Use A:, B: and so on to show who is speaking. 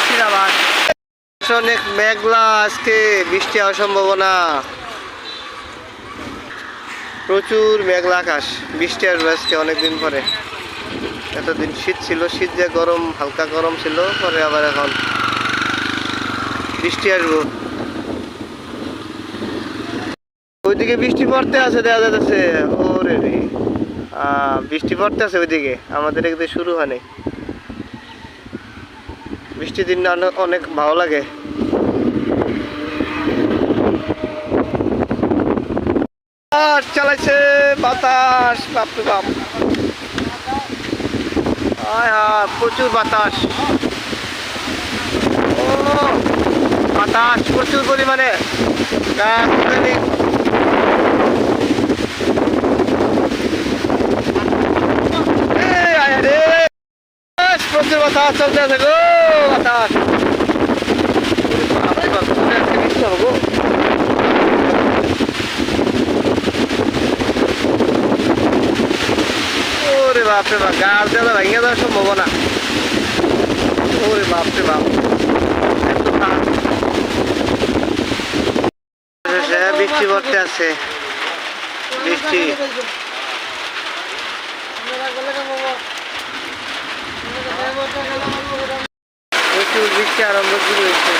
A: বৃষ্টির আবার অনেক মেঘলা, আজকে বৃষ্টি হওয়ার সম্ভাবনা। প্রচুর মেঘলা আকাশ, বৃষ্টি আসবে আজকে অনেকদিন পরে। এতদিন শীত ছিল, শীত যে গরম, হালকা গরম ছিল, পরে আবার এখন বৃষ্টি আসবো। ওইদিকে বৃষ্টি পড়তে আছে, দেখা যাচ্ছে। ওরে রে, বৃষ্টি পড়তে আছে ওইদিকে, আমাদের এদিকে শুরু হয়নি। বৃষ্টির দিন অনেক ভালো লাগে। চালাইছে বাতাস, বাপরে বাপ, প্রচুর বাতাস। ও বাতাস প্রচুর পরিমাণে, প্রচুর বাতাস চলতে আছে গো, বাতাস। গো ওরে বাপরে বাপ, গাছ দেওয়া ভেঙে যাওয়ার সম্ভাবনা। ওরে বাপরে বাপ, বৃষ্টি পড়তে আছে, বৃষ্টি প্রচুর বৃষ্টি আরম্ভ শুরু হয়েছে।